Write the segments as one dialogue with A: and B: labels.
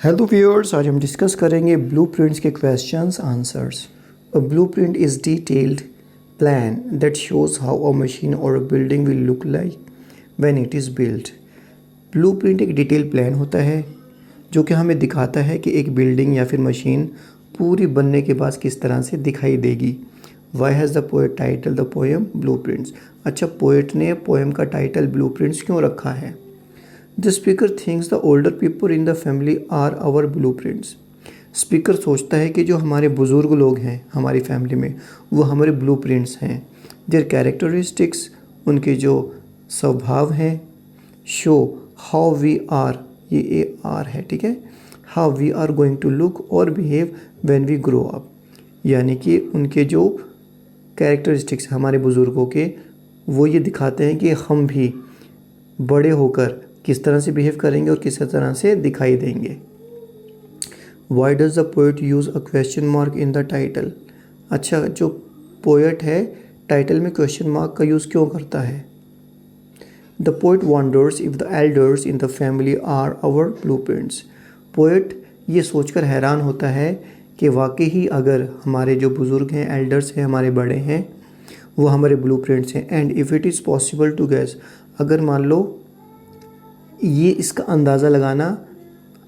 A: Hello viewers, आज हम discuss करेंगे ब्लूप्रिंट्स के questions answers. A blueprint is detailed plan that shows how a machine और a building will look like when it is built. Blueprint एक detail plan होता है जो कि हमें दिखाता है कि एक बिल्डिंग या फिर मशीन पूरी बनने के बाद किस तरह से दिखाई देगी। Why has the poet title the poem blueprints. अच्छा, पोएट ने पोएम का टाइटल ब्लूप्रिंट्स क्यों रखा है? The speaker thinks the older people in the family are our blueprints. Speaker सोचता है कि जो हमारे बुज़ुर्ग लोग हैं हमारी फैमिली में वो हमारे ब्लूप्रिंट्स हैं। देयर कैरेक्टरिस्टिक्स, उनके जो स्वभाव हैं, शो हाउ वी आर, ये ए आर है, ठीक है, how we are going to look और behave when we grow up. यानी कि उनके जो कैरेक्टरिस्टिक्स हमारे बुज़ुर्गों के, वो ये दिखाते हैं कि हम भी बड़े होकर किस तरह से बिहेव करेंगे और किस तरह से दिखाई देंगे। Why does the poet use a question mark in the title. अच्छा, जो पोएट है टाइटल में क्वेश्चन मार्क का यूज़ क्यों करता है? The poet wonders if the elders in the family are our blueprints. Poet ये सोचकर हैरान होता है कि वाकई ही अगर हमारे जो बुज़ुर्ग हैं, एल्डर्स हैं, हमारे बड़े हैं, वो हमारे ब्लूप्रिंट्स हैं। And if it is possible to guess, अगर मान लो ये इसका अंदाज़ा लगाना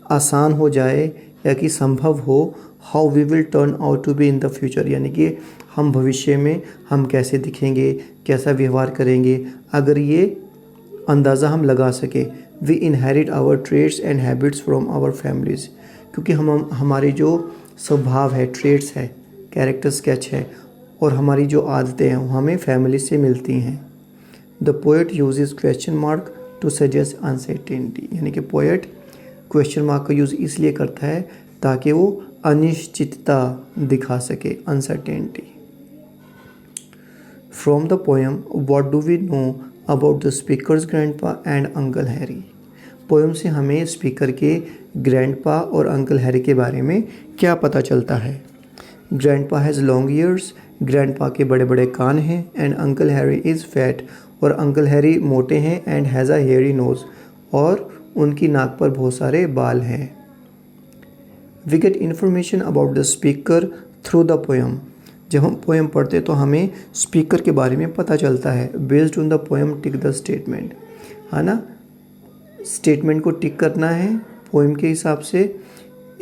A: आसान हो जाए या कि संभव हो, how we will turn out to be in the future, यानी कि हम भविष्य में हम कैसे दिखेंगे, कैसा व्यवहार करेंगे, अगर ये अंदाज़ा हम लगा सके। We inherit our traits and habits from our families, क्योंकि हम हमारी जो स्वभाव है, ट्रेड्स है, कैरेक्टर स्केच है और हमारी जो आदतें हैं वो हमें फैमिली से मिलती हैं। The poet uses question mark to suggest uncertainty, यानी कि पोएट क्वेश्चन मार्क का यूज़ इसलिए करता है ताकि वो अनिश्चितता दिखा सके, uncertainty. From the poem what do we know about the speaker's grandpa and uncle Harry. Poem से हमें स्पीकर के ग्रैंडपा और अंकल हैरी के बारे में क्या पता चलता है? Grandpa has long ears, grandpa के बड़े बड़े कान हैं। And uncle Harry is fat, और अंकल हैरी मोटे हैं। And has a hairy nose, और उनकी नाक पर बहुत सारे बाल हैं। We get information about the speaker through the poem. जब हम पोएम पढ़ते तो हमें स्पीकर के बारे में पता चलता है। Based on the poem tick the statement, है ना, स्टेटमेंट को टिक करना है पोएम के हिसाब से।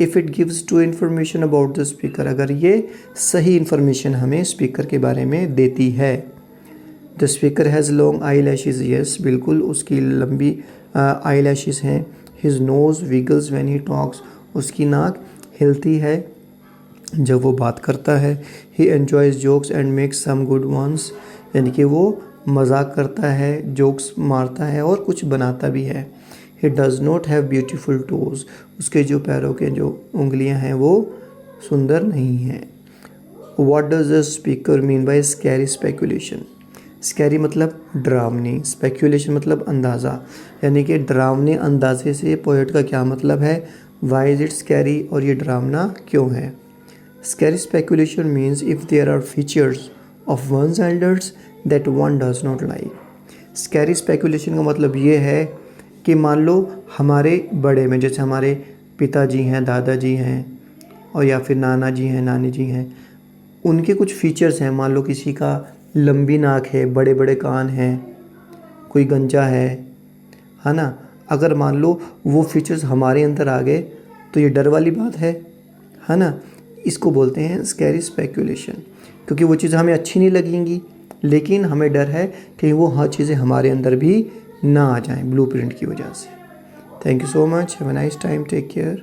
A: If it gives to information about the speaker, अगर ये सही इन्फॉर्मेशन हमें स्पीकर के बारे में देती है। The speaker has long eyelashes, yes बिल्कुल, उसकी लंबी आई लैशेज़ हैं। His nose wiggles when he talks, उसकी नाक हिलती है जब वो बात करता है। He enjoys jokes and makes some good ones, यानी कि वो मजाक करता है, जोक्स मारता है और कुछ बनाता भी है। He does not have beautiful toes, उसके जो पैरों के जो उंगलियां हैं वो सुंदर नहीं हैं। What does the speaker mean by scary speculation. Scary मतलब डरावनी, स्पेकुलेशन मतलब अंदाज़ा, यानी कि डरावने अंदाजे से पोएट का क्या मतलब है? वाई इज़ इट स्कैरी, और ये डरावना क्यों है? Scary speculation means if there are features of one's elders that one does not like. Scary speculation का मतलब ये है कि मान लो हमारे बड़े में, जैसे हमारे पिताजी हैं, दादाजी हैं, और या फिर नाना जी हैं, नानी जी हैं, उनके कुछ फीचर्स हैं। मान लो किसी का लंबी नाक है, बड़े बड़े कान हैं, कोई गंजा है ना। अगर मान लो वो फीचर्स हमारे अंदर आ गए तो ये डर वाली बात है ना। इसको बोलते हैं स्कैरी स्पेकुलेशन, क्योंकि वो चीज़ें हमें अच्छी नहीं लगेंगी, लेकिन हमें डर है कि वो हर चीज़ें हमारे अंदर भी ना आ जाएं ब्लूप्रिंट की वजह से। Thank you so much, have a nice time, take care.